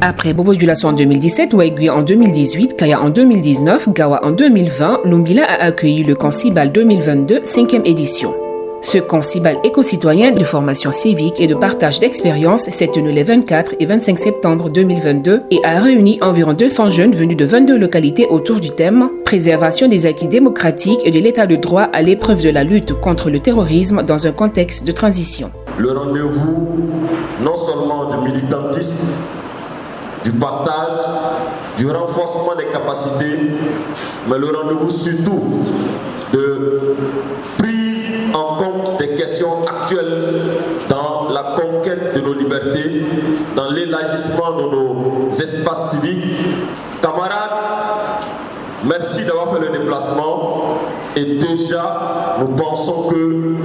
Après Bobo Dioulasso en 2017, Waiguia en 2018, Kaya en 2019, Gawa en 2020, Lumbila a accueilli le Cancibal 2022, 5e édition. Ce Cancibal éco-citoyen de formation civique et de partage d'expériences s'est tenu les 24 et 25 septembre 2022 et a réuni environ 200 jeunes venus de 22 localités autour du thème « Préservation des acquis démocratiques et de l'état de droit à l'épreuve de la lutte contre le terrorisme dans un contexte de transition ». Le rendez-vous non seulement du militantisme, du partage, du renforcement des capacités, mais le rendez-vous surtout de prise en compte des questions actuelles dans la conquête de nos libertés, dans l'élargissement de nos espaces civiques. Camarades, merci d'avoir fait le déplacement et déjà nous pensons que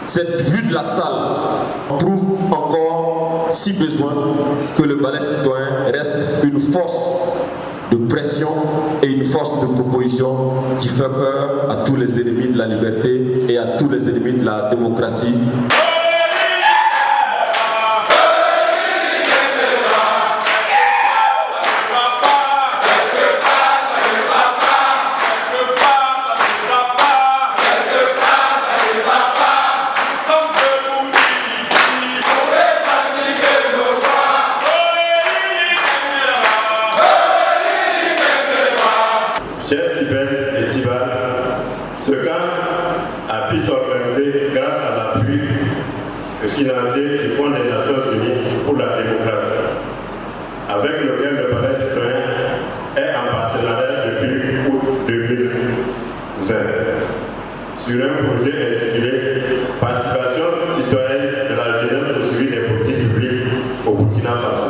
cette vue de la salle prouve encore, si besoin, que le ballet citoyen reste une force de pression et une force de proposition qui fait peur à tous les ennemis de la liberté et à tous les ennemis de la démocratie. Chers Sibel et Sibal, ce camp a pu s'organiser grâce à l'appui financier du Fonds des Nations Unies pour la démocratie, avec lequel le Palais citoyen est en partenariat depuis août 2020 sur un projet intitulé « Participation citoyenne de la jeunesse au suivi des politiques publiques au Burkina Faso ».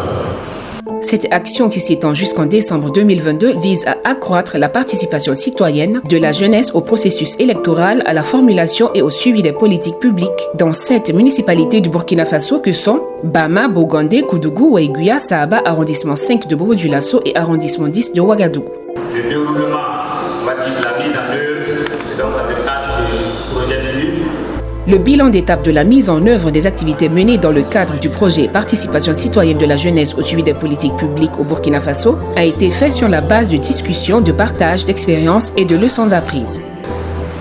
Cette action qui s'étend jusqu'en décembre 2022 vise à accroître la participation citoyenne de la jeunesse au processus électoral, à la formulation et au suivi des politiques publiques dans 7 municipalités du Burkina Faso que sont Bama, Bogandé, Koudougou, Waiguia, Sahaba, arrondissement 5 de Bobo Dioulasso et arrondissement 10 de Ouagadougou. Le déroulement, on va dire la mise en œuvre, c'est donc dans le cadre du projet FLUT. Le bilan d'étape de la mise en œuvre des activités menées dans le cadre du projet Participation citoyenne de la jeunesse au suivi des politiques publiques au Burkina Faso a été fait sur la base de discussions, de partage d'expériences et de leçons apprises.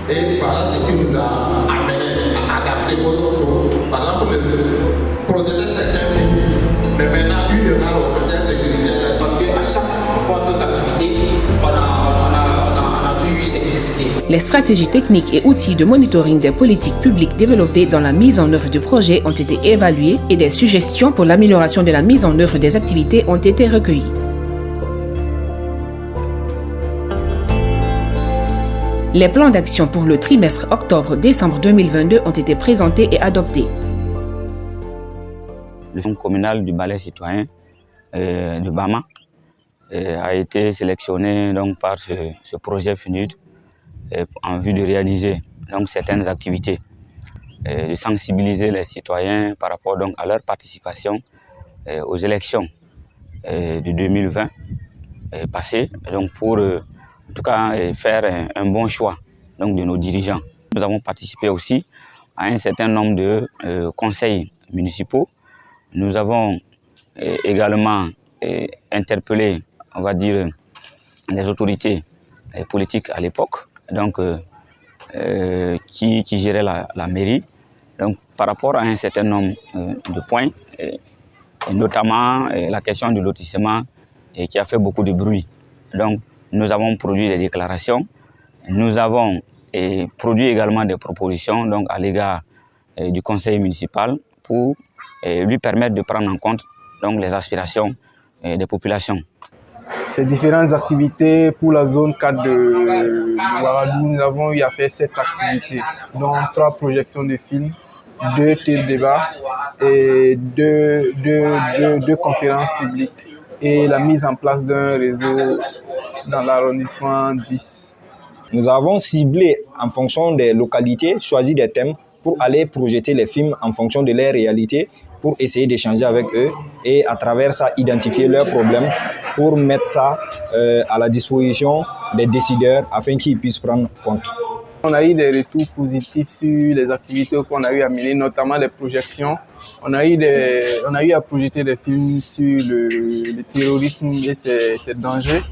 Et voilà ce qui nous a amené à adapter notre fonds. Par exemple, le projet de certains films, mais maintenant il y aura le côté sécuritaire. Parce qu'à chaque fois nos activités, on a toujours eu ces difficultés. Les stratégies techniques et outils de monitoring des politiques publiques développées dans la mise en œuvre du projet ont été évalués et des suggestions pour l'amélioration de la mise en œuvre des activités ont été recueillies. Les plans d'action pour le trimestre octobre-décembre 2022 ont été présentés et adoptés. Le fonds communal du ballet citoyen de Bama a été sélectionné donc, par ce projet FNUD en vue de réaliser donc, certaines activités, de sensibiliser les citoyens par rapport donc, à leur participation aux élections de 2020 passées, donc pour en tout cas faire un bon choix donc, de nos dirigeants. Nous avons participé aussi à un certain nombre de conseils municipaux. Nous avons également interpellé, on va dire, les autorités politiques à l'époque, donc qui géraient la mairie, donc par rapport à un certain nombre de points, et notamment la question du lotissement qui a fait beaucoup de bruit. Donc nous avons produit des déclarations, nous avons produit également des propositions donc, à l'égard du conseil municipal pour lui permettre de prendre en compte donc, les aspirations des populations. Ces différentes activités pour la zone 4 de Ouagadougou, nous avons eu à faire 7 activités, dont 3 projections de films, 2 débats et 2 conférences publiques et la mise en place d'un réseau dans l'arrondissement 10. Nous avons ciblé en fonction des localités, choisi des thèmes pour aller projeter les films en fonction de leur réalité, pour essayer d'échanger avec eux et à travers ça identifier leurs problèmes pour mettre ça à la disposition des décideurs afin qu'ils puissent prendre compte. On a eu des retours positifs sur les activités qu'on a eu à mener, notamment les projections. On a eu à projeter des films sur le terrorisme et ses dangers.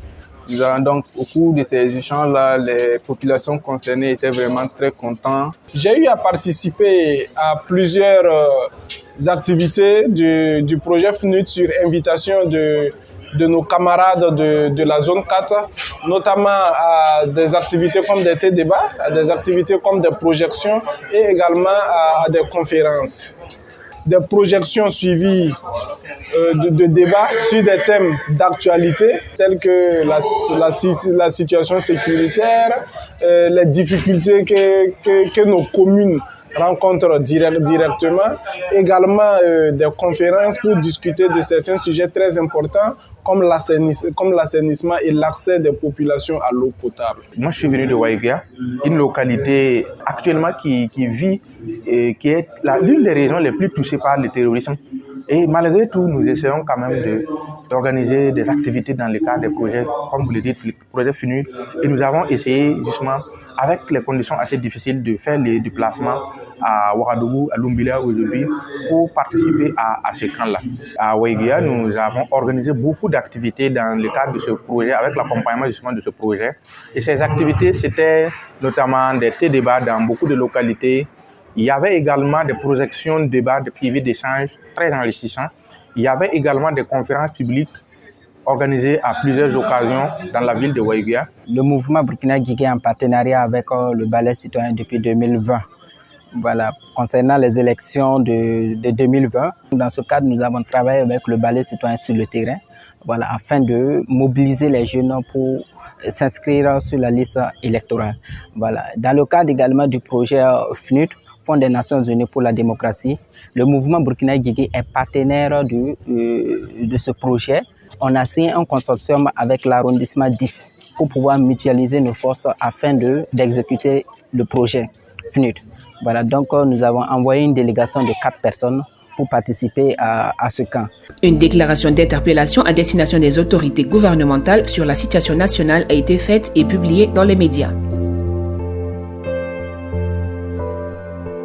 Donc, au cours de ces échanges-là, les populations concernées étaient vraiment très contentes. J'ai eu à participer à plusieurs activités du projet FNUD sur invitation de nos camarades de la zone 4, notamment à des activités comme des débats, à des activités comme des projections et également à des conférences. Des projections suivies de débats sur des thèmes d'actualité tels que la situation sécuritaire, les difficultés que nos communes rencontrent directement, également des conférences pour discuter de certains sujets très importants comme l'assainissement et l'accès des populations à l'eau potable. Moi, je suis venu de Waiguia, une localité actuellement qui vit et qui est l'une des régions les plus touchées par le terrorisme. Et malgré tout, nous essayons quand même d'organiser des activités dans le cadre des projets, comme vous le dites, le projet FNUD. Et nous avons essayé justement, avec les conditions assez difficiles, de faire les déplacements à Ouagadougou, à Lumbila aujourd'hui, pour participer à ce camp-là. À Waiguia, nous avons organisé beaucoup d'activités dans le cadre de ce projet, avec l'accompagnement justement de ce projet. Et ces activités, c'était notamment des débats dans beaucoup de localités. Il y avait également des projections, débats, des privés d'échange très enrichissants. Il y avait également des conférences publiques organisées à plusieurs occasions dans la ville de Waiguia. Le mouvement Burkina Guigui en partenariat avec le Balai citoyen depuis 2020. Voilà, concernant les élections de 2020, dans ce cadre, nous avons travaillé avec le Balai citoyen sur le terrain, voilà, afin de mobiliser les jeunes pour s'inscrire sur la liste électorale. Voilà. Dans le cadre également du projet FNUD, Fonds des Nations Unies pour la démocratie, le mouvement Burkina Guigui est partenaire de ce projet. On a signé un consortium avec l'arrondissement 10 pour pouvoir mutualiser nos forces afin d'exécuter le projet FNUD. Voilà, donc nous avons envoyé une délégation de 4 personnes pour participer à ce camp. Une déclaration d'interpellation à destination des autorités gouvernementales sur la situation nationale a été faite et publiée dans les médias.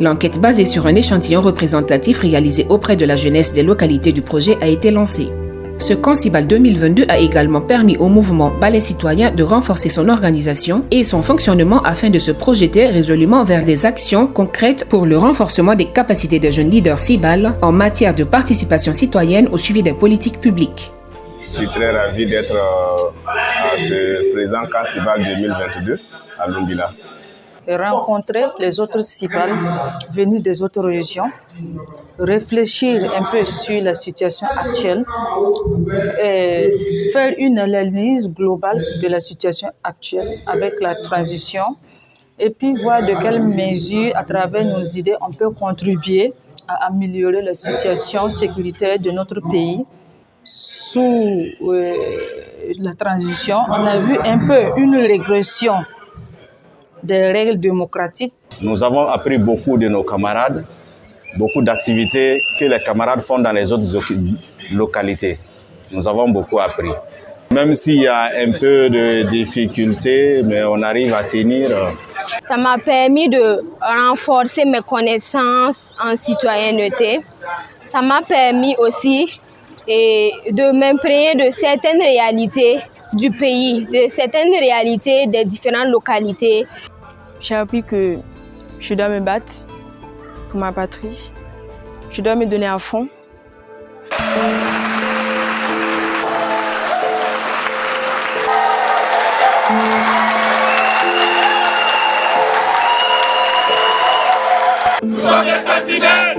L'enquête basée sur un échantillon représentatif réalisé auprès de la jeunesse des localités du projet a été lancée. Ce Cancibal 2022 a également permis au mouvement Balai citoyen de renforcer son organisation et son fonctionnement afin de se projeter résolument vers des actions concrètes pour le renforcement des capacités des jeunes leaders CIBAL en matière de participation citoyenne au suivi des politiques publiques. Je suis très ravi d'être à ce présent Cancibal 2022 à Lumbila. Rencontrer les autres CIBAL venus des autres régions, réfléchir un peu sur la situation actuelle, et faire une analyse globale de la situation actuelle avec la transition et puis voir de quelles mesures, à travers nos idées, on peut contribuer à améliorer la situation sécuritaire de notre pays. Sous la transition, on a vu un peu une régression des règles démocratiques. Nous avons appris beaucoup de nos camarades, beaucoup d'activités que les camarades font dans les autres localités. Nous avons beaucoup appris. Même s'il y a un peu de difficultés, mais on arrive à tenir. Ça m'a permis de renforcer mes connaissances en citoyenneté. Ça m'a permis aussi de m'imprégner de certaines réalités du pays, de certaines réalités des différentes localités. J'ai appris que je dois me battre pour ma patrie. Je dois me donner à fond. Nous sommes les sentinelles.